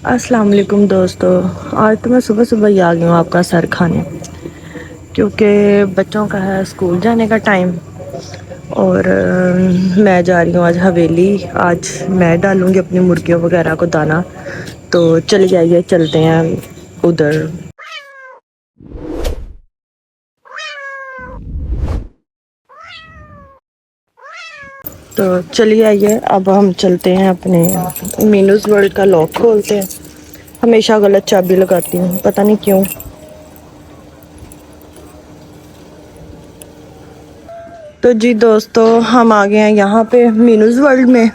अस्सलाम वालेकुम दोस्तों। आज तो मैं सुबह सुबह ही आ गई हूँ आपका सर खाने, क्योंकि बच्चों का है स्कूल जाने का टाइम। और मैं जा रही हूँ आज हवेली। आज मैं डालूँगी अपनी मुर्गियों वगैरह को दाना। तो चले जाइए, चलते हैं उधर। तो चलिए आइए, अब हम चलते हैं अपने मीनूज़ वर्ल्ड का लॉक खोलते हैं। हमेशा गलत चाबी लगाती हूँ, पता नहीं क्यों। तो जी दोस्तों, हम आ गए हैं यहाँ पे मीनूज़ वर्ल्ड में।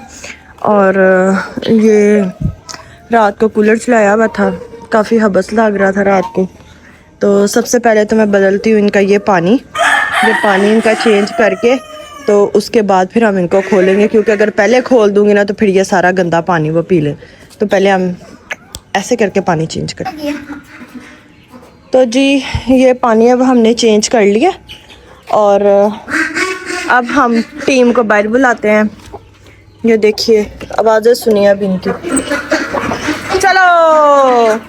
और ये रात को कूलर चलाया हुआ था, काफ़ी हबस लग रहा था रात को। तो सबसे पहले तो मैं बदलती हूँ इनका ये पानी इनका चेंज करके, तो उसके बाद फिर हम इनको खोलेंगे, क्योंकि अगर पहले खोल दूँगी ना तो फिर ये सारा गंदा पानी वो पी ले। तो पहले हम ऐसे करके पानी चेंज करें। तो जी ये पानी अब हमने चेंज कर लिया। और अब हम टीम को बाहर बुलाते हैं। ये देखिए, आवाज़ें सुनिए अब इनकी। चलो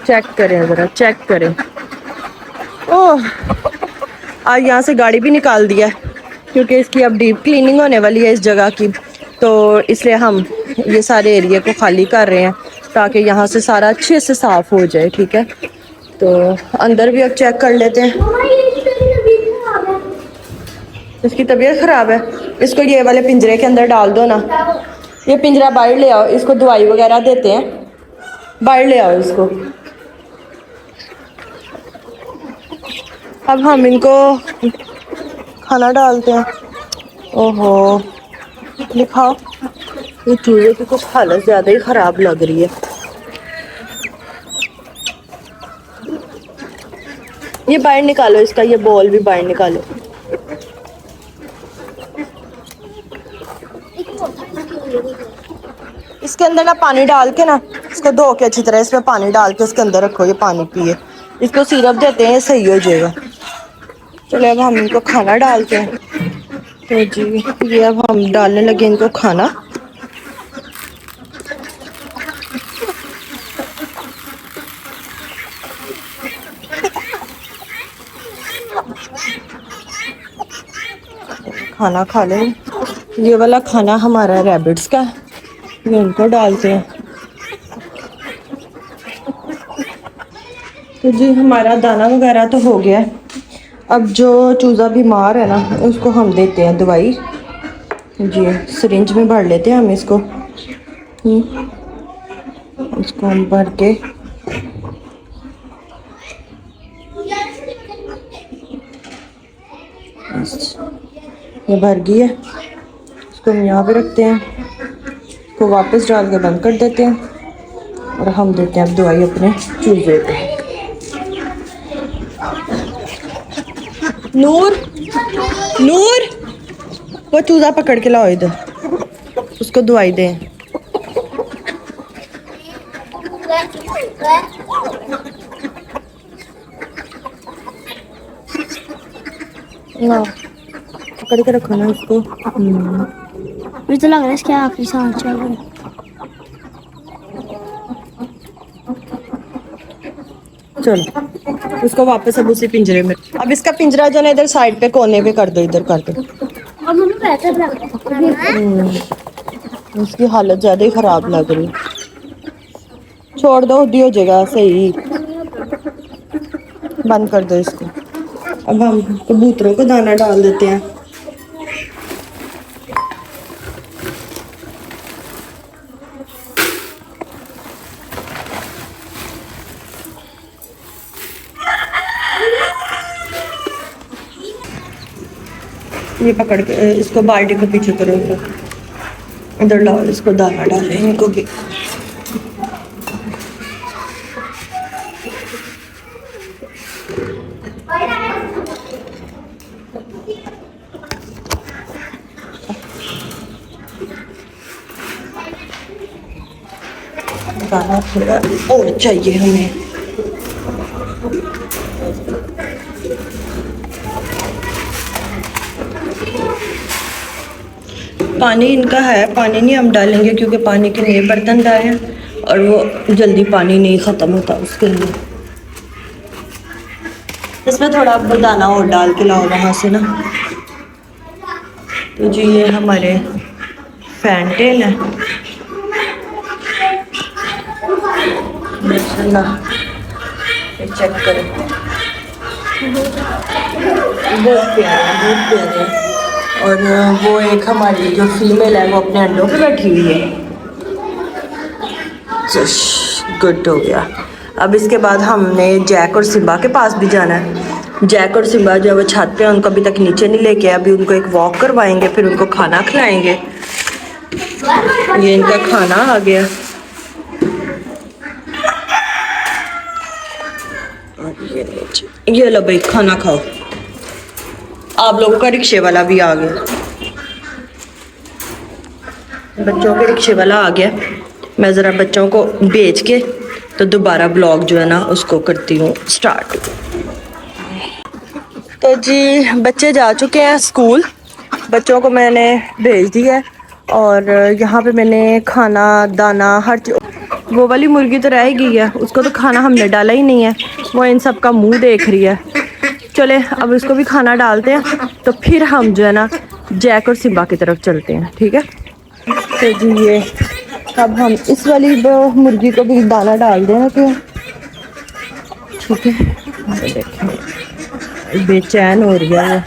चेक करें, ज़रा चेक करें। ओह, आज यहाँ से गाड़ी भी निकाल दिया है, क्योंकि इसकी अब डीप क्लीनिंग होने वाली है इस जगह की। तो इसलिए हम ये सारे एरिया को खाली कर रहे हैं, ताकि यहाँ से सारा अच्छे से साफ़ हो जाए। ठीक है, तो अंदर भी अब चेक कर लेते हैं। इसकी तबीयत ख़राब है, इसको ये वाले पिंजरे के अंदर डाल दो ना। ये पिंजरा बाहर ले आओ, इसको दवाई वगैरह देते हैं। बाहर ले आओ इसको। अब हम इनको खाना डालते हैं। ओहो, दिखाओ, ये चूहे की कुछ हालत ज़्यादा ही ख़राब लग रही है। ये बाहर निकालो, इसका ये बॉल भी बाहर निकालो। इसके अंदर ना पानी डाल के ना, इसको धो के अच्छी तरह इसमें पानी डाल के इसके अंदर रखो, ये पानी पिए। इसको सिरप देते हैं, सही हो जाएगा। चलो अब हम इनको खाना डालते हैं। तो जी ये अब हम डालने लगे इनको खाना। खाना खा लें। ये वाला खाना हमारा रैबिट्स का, ये उनको डालते हैं। तो जी हमारा दाना वगैरह तो हो गया। अब जो चूज़ा बीमार है ना, उसको हम देते हैं दवाई। जी सिरिंज में भर लेते हैं हम इसको। इसको हम भर के ये भर गई है, इसको हम यहाँ पे रखते हैं। इसको वापस डाल के बंद कर देते हैं और हम देते हैं अब दवाई अपने चूज़े को। नूर, नूर, वो चूज़ा पकड़ के लाओ इधर, उसको दवाई दें। ना पकड़ के रखो ना उसको। मुझे तो लग रहा है इसके आखिरी सांस चल रहा है। चलो उसको वापस अब उसी पिंजरे में। अब इसका पिंजरा जो है इधर साइड पे कोने पे कर दो, इधर कर दो। और मम्मी पैसे उसकी हालत ज़्यादा ही ख़राब लग रही। छोड़ दो, उदी हो जाएगा सही। बंद कर दो इसको। अब हम कबूतरों को दाना डाल देते हैं। ये पकड़ के इसको बाल्टी को पीछे करो, इधर डाल, इसको दाना डालें इनको भी। दाना थोड़ा और चाहिए हमें। पानी इनका है, पानी नहीं हम डालेंगे क्योंकि पानी के नए बर्तन लाए हैं और वो जल्दी पानी नहीं ख़त्म होता उसके लिए। इसमें थोड़ा दाना और डाल के लाओ वहाँ से ना। तो जी ये हमारे फैंटेन है माशाल्लाह, चेक करें बहुत प्यारे बहुत प्यारे। और वो एक हमारी जो फीमेल है वो अपने अंडों पे बैठी हुई है। गुड हो गया। अब इसके बाद हमने जैक और सिम्बा के पास भी जाना है। जैक और सिम्बा जो है वो छत पे हैं, उनको अभी तक नीचे नहीं लेके आए। अभी उनको एक वॉक करवाएंगे, फिर उनको खाना खिलाएंगे। ये इनका खाना आ गया। ये लो भाई खाना खाओ। आप लोगों का रिक्शे वाला भी आ गया, बच्चों के रिक्शे वाला आ गया। मैं ज़रा बच्चों को भेज के तो दोबारा ब्लॉग जो है ना उसको करती हूँ स्टार्ट। तो जी बच्चे जा चुके हैं स्कूल, बच्चों को मैंने भेज दिया है और यहाँ पे मैंने खाना दाना हर वो वाली मुर्गी तो रह गई है, उसको तो खाना हमने डाला ही नहीं है, वो इन सब का मुंह देख रही है। चले अब उसको भी खाना डालते हैं तो फिर हम जो है ना जैक और सिम्बा की तरफ चलते हैं, ठीक है। तो जी ये अब हम इस वाली मुर्गी को भी दाना डाल दें कि ठीक है। देखें बेचैन हो रही है वो।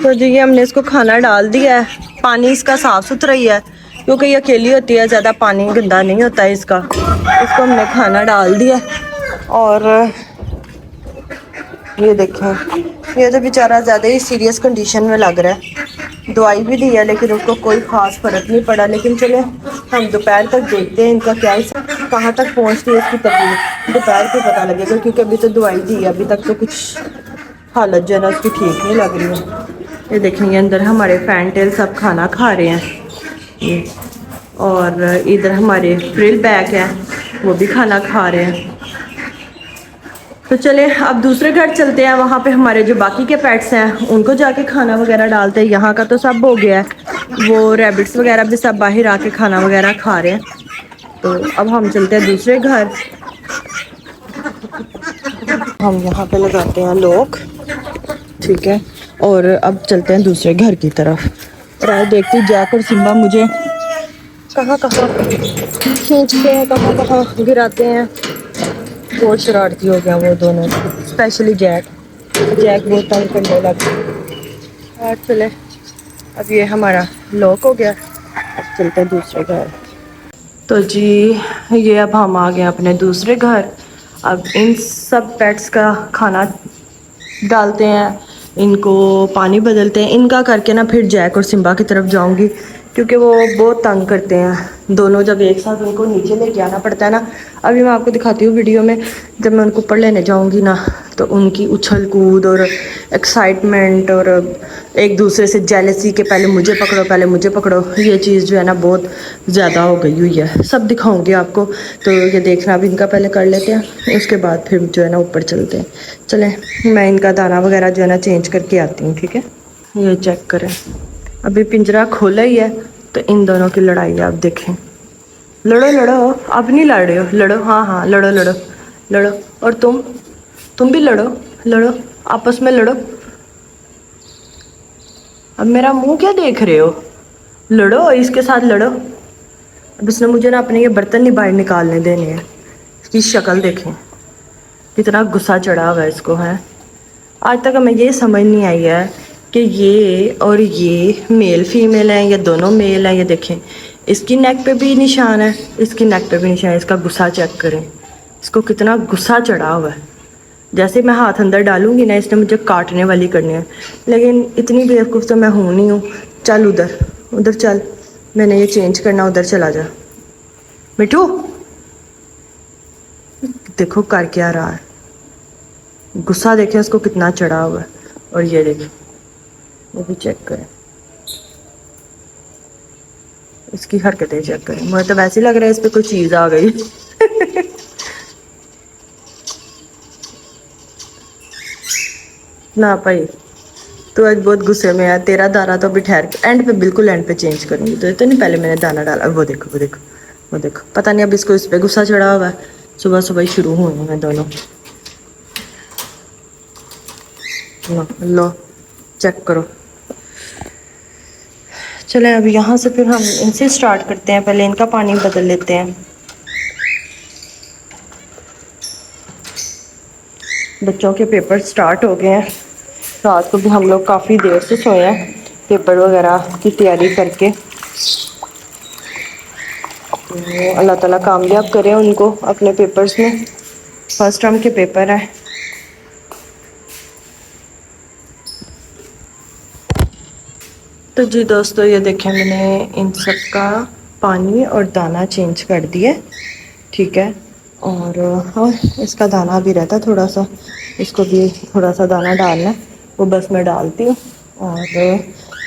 तो जी ये हमने इसको खाना डाल दिया है। पानी इसका साफ़ सुथरा ही है क्योंकि ये अकेली होती है, ज़्यादा पानी गंदा नहीं होता है इसका। इसको हमने खाना डाल दिया और ये देखें ये तो बेचारा ज़्यादा ही सीरियस कंडीशन में लग रहा है। दवाई भी दी है लेकिन उसको कोई ख़ास फ़र्क नहीं पड़ा। लेकिन चले हम दोपहर तक देखते हैं इनका क्या कहाँ तक पहुँचती है इसकी तकलीफ, दोपहर को पता लगेगा क्योंकि अभी तो दवाई दी है, अभी तक तो कुछ हालत जो है ना उसकी ठीक नहीं लग रही है। ये देखेंगे अंदर हमारे फैंटेल सब खाना खा रहे हैं और इधर हमारे फ्रिल बैग है वो भी खाना खा रहे हैं। तो चले अब दूसरे घर चलते हैं, वहाँ पे हमारे जो बाकी के पेट्स हैं उनको जाके खाना वगैरह डालते हैं। यहाँ का तो सब हो गया है, वो रैबिट्स वगैरह भी सब बाहर आके खाना वगैरह खा रहे हैं। तो अब हम चलते हैं दूसरे घर। हम यहाँ पे लगाते हैं लोग, ठीक है, और अब चलते हैं दूसरे घर की तरफ। और देखती जैक और सिम्बा मुझे कहाँ कहाँ खींचते हैं, कहाँ कहाँ गिराते हैं। बहुत शरारती हो गया वो दोनों, स्पेशली जैक बहुत तंग करने लग गया। और चले अब ये हमारा लॉक हो गया, अब चलते हैं दूसरे घर। तो जी ये अब हम आ गए अपने दूसरे घर। अब इन सब पेट्स का खाना डालते हैं, इनको पानी बदलते हैं। इनका करके ना फिर जैक और सिम्बा की तरफ जाऊंगी क्योंकि वो बहुत तंग करते हैं दोनों, जब एक साथ उनको नीचे लेके आना पड़ता है ना। अभी मैं आपको दिखाती हूँ वीडियो में, जब मैं उनको ऊपर लेने जाऊंगी ना तो उनकी उछल कूद और एक्साइटमेंट और एक दूसरे से जेलसी के पहले मुझे पकड़ो, ये चीज़ जो है ना बहुत ज़्यादा हो गई हुई है। सब दिखाऊंगी आपको, तो ये देखना भी इनका पहले कर लेते हैं, उसके बाद फिर जो है ना ऊपर चलते हैं। चलें मैं इनका दाना वगैरह जो है ना चेंज करके आती हूँ, ठीक है। ये चेक करें अभी पिंजरा खोला ही है तो इन दोनों की लड़ाई है। आप देखें, लड़ो अब नहीं लड़ रहे हो, लड़ो, हाँ लड़ो। और तुम भी लड़ो आपस में लड़ो। अब मेरा मुंह क्या देख रहे हो, लड़ो इसके साथ लड़ो। अब इसने मुझे ना अपने ये बर्तन नहीं बाहर निकालने देने हैं। इसकी शक्ल देखें कितना गुस्सा चढ़ा हुआ है इसको है। आज तक हमें ये समझ नहीं आई है कि ये और ये मेल फीमेल हैं या दोनों मेल हैं। ये देखें इसकी नेक पे भी निशान है, इसकी नेक पे भी निशान है। इसका गुस्सा चेक करें, इसको कितना गुस्सा चढ़ा हुआ है। जैसे मैं हाथ अंदर डालूंगी ना इसने मुझे काटने वाली करनी है, लेकिन इतनी बेवकूफ़ तो मैं हूँ नहीं हूँ। चल उधर चल, मैंने ये चेंज करना, उधर चला जा। मिठू देखो कर क्या रहा है, गुस्सा देखें उसको कितना चढ़ा हुआ है। और ये देखें वो भी चेक करें, इसकी हरकतें चेक करें। मुझे तो वैसे ही लग रहा है इस पे कोई चीज़ आ गई। ना भाई तो आज बहुत गुस्से में है। तेरा दाना तो अभी ठहर के एंड पे, बिल्कुल एंड पे चेंज करूंगी। तो नहीं, पहले मैंने दाना डाला। वो देखो वो देखो वो देखो, पता नहीं अब इसको इस पे गुस्सा चढ़ा हुआ है। सुबह सुबह ही शुरू हुए हैं दोनों। लो लो चेक करो। चले अब यहाँ से फिर हम इनसे स्टार्ट करते हैं। पहले इनका पानी बदल लेते हैं। बच्चों के पेपर स्टार्ट हो गए हैं। रात को भी हम लोग काफ़ी देर से सोए हैं पेपर वगैरह की तैयारी करके। तो अल्लाह ताला कामयाब करे उनको अपने पेपर्स में। फर्स्ट टर्म के पेपर है। तो जी दोस्तों, ये देखें मैंने इन सब का पानी और दाना चेंज कर दिया, ठीक है। और हाँ, इसका दाना भी रहता थोड़ा सा, इसको भी थोड़ा सा दाना डालना है, वो बस मैं डालती हूँ। और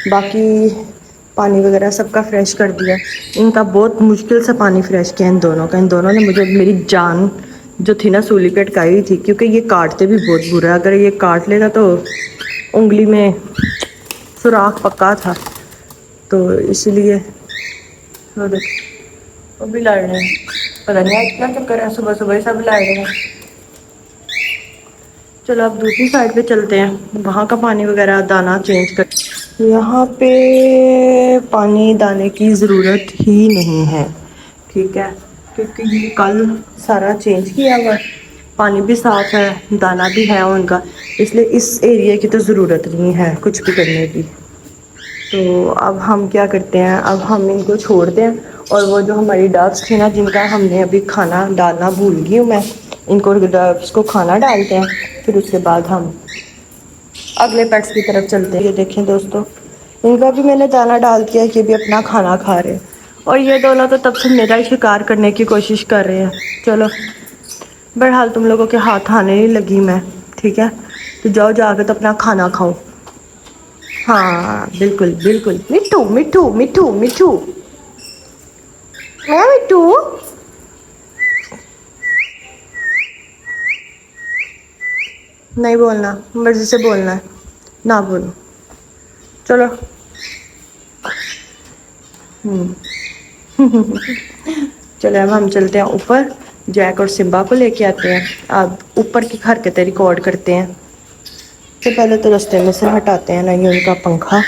बाकी पानी वगैरह सबका फ्रेश कर दिया। इनका बहुत मुश्किल से पानी फ्रेश किया इन दोनों का। इन दोनों ने मुझे मेरी जान जो थी ना सूली पे अटकाई हुई थी, क्योंकि ये काटते भी बहुत बुरा है। अगर ये काट लेता तो उंगली में सुराख पक्का था, तो इसलिए वो देखो वो भी लड़ रहे हैं। पता नहीं आज क्या चक्कर है, सुबह सुबह ही सब लड़ रहे हैं। चलो अब दूसरी साइड पे चलते हैं, वहाँ का पानी वगैरह दाना चेंज कर। यहाँ पे पानी दाने की ज़रूरत ही नहीं है, ठीक है, क्योंकि ये कल सारा चेंज किया हुआ है। पानी भी साफ़ है, दाना भी है उनका, इसलिए इस एरिया की तो ज़रूरत नहीं है कुछ भी करने की। तो अब हम क्या करते हैं, अब हम इनको छोड़ते हैं। और वो जो हमारी डक्स थी ना, जिनका हमने अभी खाना डालना भूल गई हूँ मैं, इनको डक्स को खाना डालते हैं, फिर उसके बाद हम अगले पेट्स की तरफ चलते हैं। ये देखें दोस्तों, इनका भी मैंने दाना डाल दिया, ये भी अपना खाना खा रहे हैं। और ये दोनों तो तब से मेरा ही शिकार करने की कोशिश कर रहे हैं। चलो बहरहाल तुम लोगों के हाथ आने नहीं लगी मैं, ठीक है। तो जाओ जाकर तो अपना खाना खाओ। हाँ बिल्कुल बिल्कुल, मिट्टू मिट्टू मिट्टू मिट्टू, मैं मिट्टू। नहीं बोलना, मर्जी से बोलना है, ना बोलो। चलो चलो अब हम चलते हैं ऊपर, जैक और सिम्बा को लेके आते हैं। अब ऊपर की हरकतें रिकॉर्ड करते हैं। तो पहले तो रास्ते में से हटाते हैं ना ये उनका पंखा,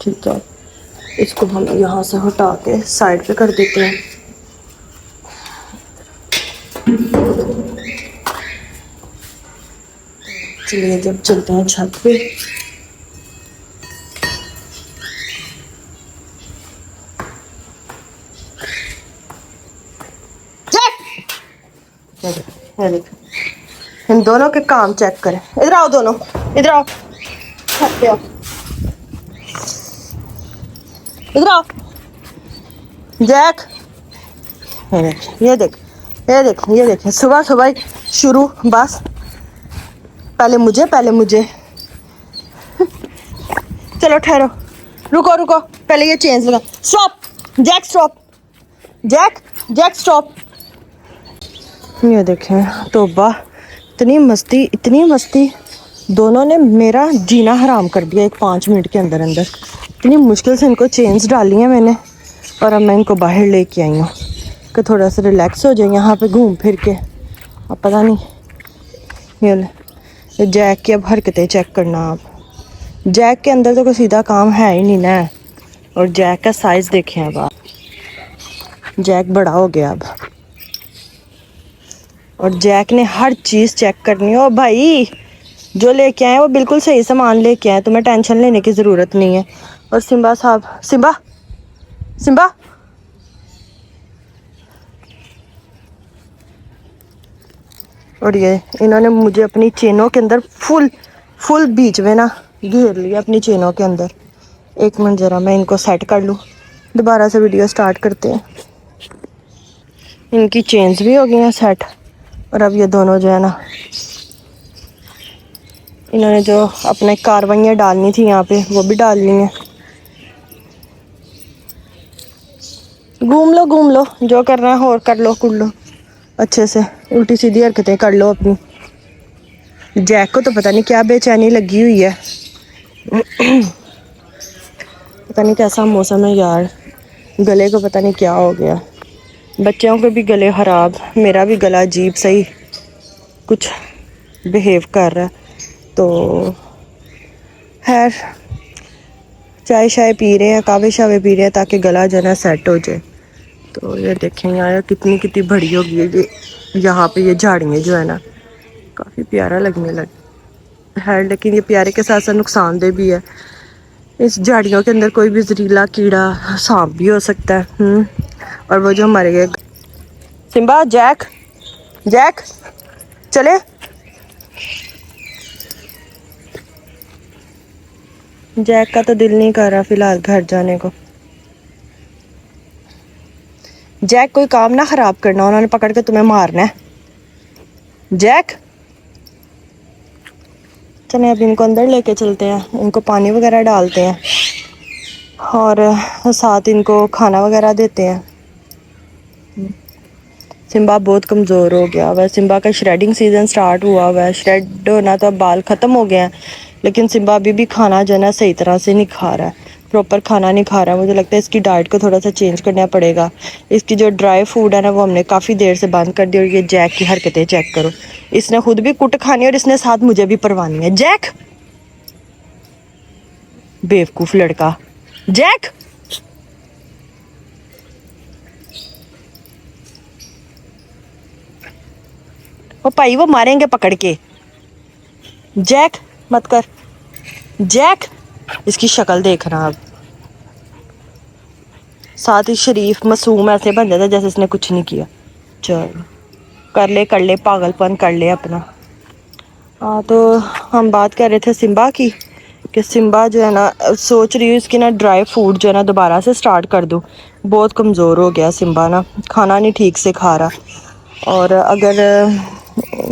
ठीक है। इसको हम यहाँ से हटा के साइड पे कर देते हैं। चलिए जब चलते हैं छत पे। ये देख, इन दोनों के काम चेक करें। इधर आओ दोनों, इधर आओ, छत पे आओ, इधर आओ। जैक, ये देख ये देख ये देख ये देख, सुबह सुबह शुरू बस। पहले मुझे चलो ठहरो, रुको रुको, पहले ये चेंज लगा। Stop Jack, stop Jack, Jack stop. ये देखें तौबा, इतनी मस्ती, दोनों ने मेरा जीना हराम कर दिया एक 5 मिनट के अंदर अंदर। इतनी मुश्किल से इनको चेंज डाली है मैंने, और अब मैं इनको बाहर लेके आई हूँ कि थोड़ा सा रिलैक्स हो जाए यहाँ पे घूम फिर के। अब पता नहीं, ये जैक की अब हरकतें चेक करना। आप जैक के अंदर तो कोई सीधा काम है ही नहीं ना। और जैक का साइज़ देखें अब आप, जैक बड़ा हो गया अब, और जैक ने हर चीज़ चेक करनी हो। भाई जो लेके आए वो बिल्कुल सही सामान लेके आए, तुम्हें टेंशन लेने की ज़रूरत नहीं है। और सिम्बा साहब, सिम्बा सिम्बा, और ये इन्होंने मुझे अपनी चेनों के अंदर फुल बीच में ना घेर लिया अपनी चेनों के अंदर। एक मिनट ज़रा मैं इनको सेट कर लूँ, दोबारा से वीडियो स्टार्ट करते हैं। इनकी चेन्स भी हो गई हैं सेट। और अब ये दोनों जो है ना, इन्होंने जो अपने कार्रवाइयाँ डालनी थी यहाँ पे वो भी डाल ली हैं। घूम लो जो करना है, और कर लो कुड़ लो अच्छे से, उल्टी सीधी हरकतें कर लो अपनी। जैक को तो पता नहीं क्या बेचैनी लगी हुई है, पता नहीं कैसा मौसम है यार, गले को पता नहीं क्या हो गया। बच्चों के भी गले ख़राब, मेरा भी गला अजीब सही कुछ बिहेव कर रहा है। तो खैर चाय शाय पी रहे हैं, कावे शावे पी रहे हैं ताकि गला जो है ना सेट हो जाए। तो ये देखें यार कितनी कितनी बड़ी हो गई है ये, यहाँ पे ये झाड़ियाँ जो है ना काफ़ी प्यारा लगने लग है, लेकिन ये प्यारे के साथ साथ नुकसानदेह भी है। इस झाड़ियों के अंदर कोई भी जहरीला कीड़ा सांप भी हो सकता है। और वो जो हमारे ये सिम्बा, जैक जैक चले, जैक का तो दिल नहीं कर रहा फिलहाल घर जाने को। जैक कोई काम ना खराब करना, उन्होंने पकड़ के तुम्हें मारना है। जैक चले अब इनको अंदर लेके चलते हैं, इनको पानी वगैरह डालते हैं और साथ इनको खाना वगैरह देते हैं। सिम्बा बहुत कमज़ोर हो गया हुआ है, सिम्बा का श्रेडिंग सीज़न स्टार्ट हुआ हुआ है, श्रेड होना तो अब बाल ख़त्म हो गए हैं, लेकिन सिम्बा अभी भी खाना जो है ना सही तरह से नहीं खा रहा है, प्रॉपर खाना नहीं खा रहा है। मुझे लगता है इसकी डाइट को थोड़ा सा चेंज करना पड़ेगा। इसकी जो ड्राई फूड है ना वो हमने काफ़ी देर से बंद कर दी। और ये जैक की हरकतें चेक करो, इसने खुद भी कुट खानी है और इसने साथ मुझे भी परवानी है। जैक बेवकूफ़ लड़का, जैक वो भाई वो मारेंगे पकड़ के। जैक मत कर, जैक इसकी शक्ल देखना अब, साथ ही शरीफ मासूम ऐसे बन जाता जैसे इसने कुछ नहीं किया। चल कर ले पागलपन कर ले अपना। हाँ तो हम बात कर रहे थे सिम्बा की, कि सिम्बा जो है ना सोच रही हूँ इसकी ना ड्राई फूड जो है ना दोबारा से स्टार्ट कर दूँ। बहुत कमज़ोर हो गया सिम्बा ना, खाना नहीं ठीक से खा रहा। और अगर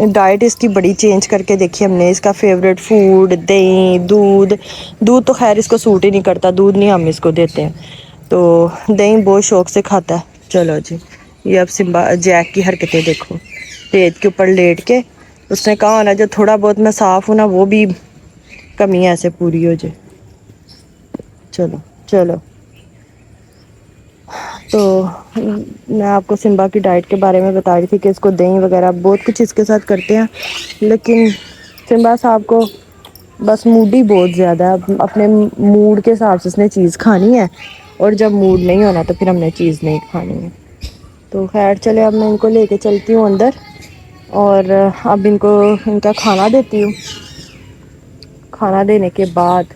डाइट इसकी बड़ी चेंज करके देखी हमने, इसका फेवरेट फूड दही दूध, दूध तो खैर इसको सूट ही नहीं करता, दूध नहीं हम इसको देते हैं, तो दही बहुत शौक से खाता है। चलो जी, ये अब सिम्बा जैक की हरकतें देखो, पेट के ऊपर लेट के उसने कहा ना जो थोड़ा बहुत मैं साफ़ हूँ ना वो भी कमी ऐसे पूरी हो जाए। चलो चलो, तो मैं आपको सिम्बा की डाइट के बारे में बता रही थी कि इसको दही वगैरह बहुत कुछ इसके साथ करते हैं, लेकिन सिम्बा साहब को बस मूड ही बहुत ज़्यादा है। अपने मूड के हिसाब से इसने चीज़ खानी है और जब मूड नहीं होना तो फिर हमने चीज़ नहीं खानी है। तो खैर चले अब मैं इनको लेके चलती हूँ अंदर और अब इनको इनका खाना देती हूँ। खाना देने के बाद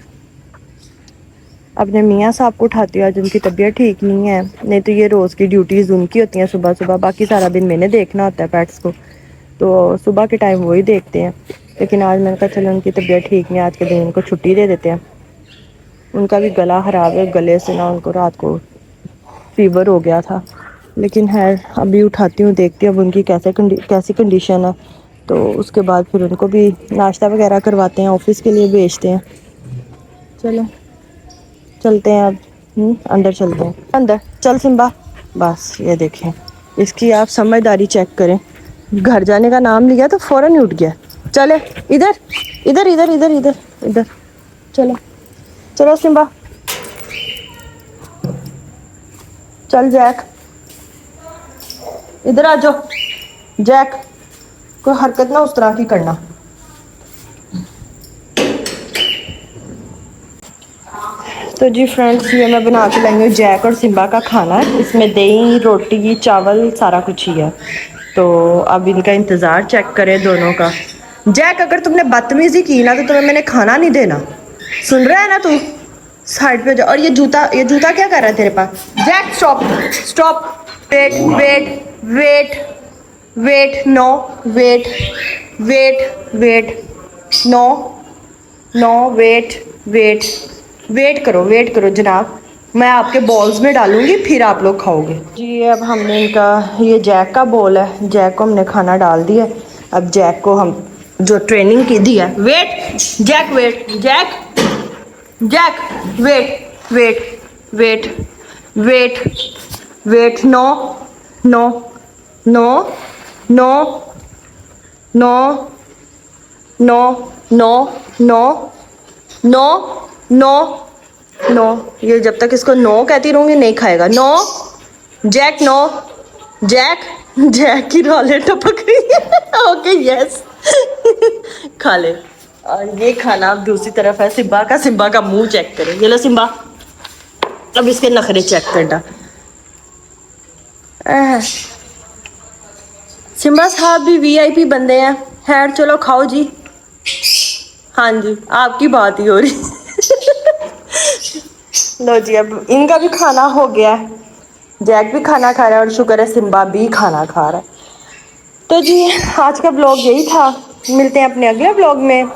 अपने मियाँ साहब को उठाती हूँ, आज उनकी तबीयत ठीक नहीं है, नहीं तो ये रोज़ की ड्यूटीज़ उनकी होती हैं सुबह सुबह, बाकी सारा दिन मैंने देखना होता है पेट्स को, तो सुबह के टाइम वही देखते हैं। लेकिन आज मैंने कहा चलो उनकी तबीयत ठीक नहीं, आज के दिन उनको छुट्टी दे देते हैं। उनका भी गला ख़राब है, गले से ना उनको रात को फीवर हो गया था, लेकिन है अभी उठाती हूँ, देखती हूँ अब उनकी कैसी कंडीशन है, तो उसके बाद फिर उनको भी नाश्ता वगैरह करवाते हैं, ऑफिस के लिए भेजते हैं। चलो चलते हैं अब, अंदर चलते हैं, अंदर चल सिम्बा। बस ये देखें इसकी आप समझदारी चेक करें, घर जाने का नाम लिया तो फ़ौरन ही उठ गया। चले इधर इधर इधर इधर इधर इधर, चलो चलो सिम्बा, चल जैक इधर आ जाओ। जैक कोई हरकत ना उस तरह की करना। तो जी फ्रेंड्स, ये मैं बना के लाई हूँ जैक और सिम्बा का खाना, इसमें दही रोटी चावल सारा कुछ ही है। तो अब इनका इंतज़ार चेक करें दोनों का। जैक अगर तुमने बदतमीज़ी की ना तो तुम्हें मैंने खाना नहीं देना, सुन रहा है ना तू? साइड पे जा। और ये जूता क्या कर रहा है तेरे पास? Jack stop stop, wait wait wait wait, no wait wait wait, no no wait wait, wait करो जनाब, मैं आपके बॉल्स में डालूंगी फिर आप लोग खाओगे जी। अब हमने इनका, ये जैक का बॉल है, जैक को हमने खाना डाल दिया। अब जैक को हम जो ट्रेनिंग की दी है, wait Jack, wait Jack, Jack wait wait wait wait wait, no no no no no no no no no no no, ये जब तक इसको नो कहती रहूंगी नहीं खाएगा। No Jack, no Jack. Jack की रौले टपक रही है। Okay yes. खा ले। और ये खाना अब दूसरी तरफ है सिम्बा का। सिम्बा का मुंह चेक करो, ये लो सिम्बा, अब इसके नखरे चेक करना। सिम्बा साहब भी वीआईपी बंदे हैं। खैर चलो खाओ जी। हाँ जी, आपकी बात ही हो रही। लो जी, अब इनका भी खाना हो गया है। जैक भी खाना खा रहा है और शुक्र है सिम्बा भी खाना खा रहा है। तो जी आज का ब्लॉग यही था। मिलते हैं अपने अगले ब्लॉग में।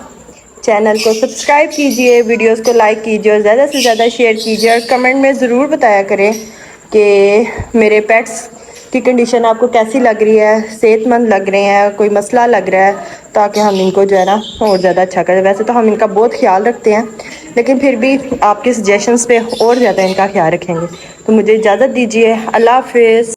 चैनल को सब्सक्राइब कीजिए, वीडियोस को लाइक कीजिए और ज़्यादा से ज़्यादा शेयर कीजिए और कमेंट में ज़रूर बताया करें कि मेरे पेट्स की कंडीशन आपको कैसी लग रही है, सेहतमंद लग रहे हैं, कोई मसला लग रहा है, ताकि हम इनको जो है ना और ज़्यादा अच्छा करें। वैसे तो हम इनका बहुत ख्याल रखते हैं, लेकिन फिर भी आपके सजेशंस पे और ज़्यादा इनका ख्याल रखेंगे। तो मुझे इजाज़त दीजिए। अल्लाह हाफिज़।